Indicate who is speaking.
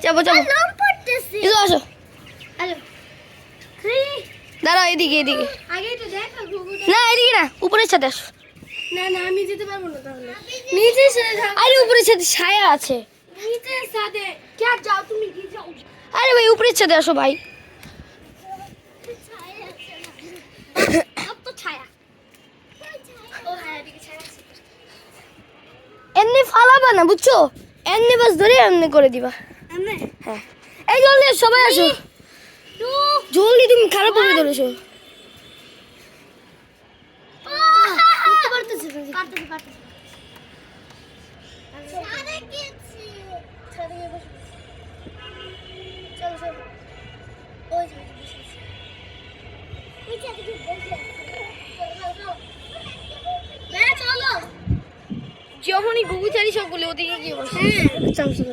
Speaker 1: চাপো চাপো এসো আসো দাঁড়াও এদিকে এদিকে না এদিকে না উপরের ছাদে আসো
Speaker 2: না না আমি যেতে পারবো না তাহলে নিচে
Speaker 1: আরে উপরের ছাদে ছায়া আছে
Speaker 2: নিচে সাদে কে যাও তুমি কি যাও
Speaker 1: আরে ভাই উপরের ছাদে আসো ভাই
Speaker 2: अब तो छाया ओ है এদিকে ছায়া আছে
Speaker 1: এমনি ফালাবা না বুঝছো এমনি বাস ধরে এমনি করে দিবা
Speaker 2: এমনে
Speaker 1: হ্যাঁ এই জলদি সবাই আসো
Speaker 2: টু
Speaker 1: জলদি তুমি খারাপ ভাবে ধরেছো
Speaker 2: করতে পারতেছি পারতেছি সাদে গেছি সাদে গিয়ে বসে চলো চলো ওই যে বসে ওই যে এদিকে বসে চলো
Speaker 1: যখনই গুগু চারি সব বলে ওদিকে গিয়ে বসে
Speaker 2: হ্যাঁ
Speaker 1: চল চল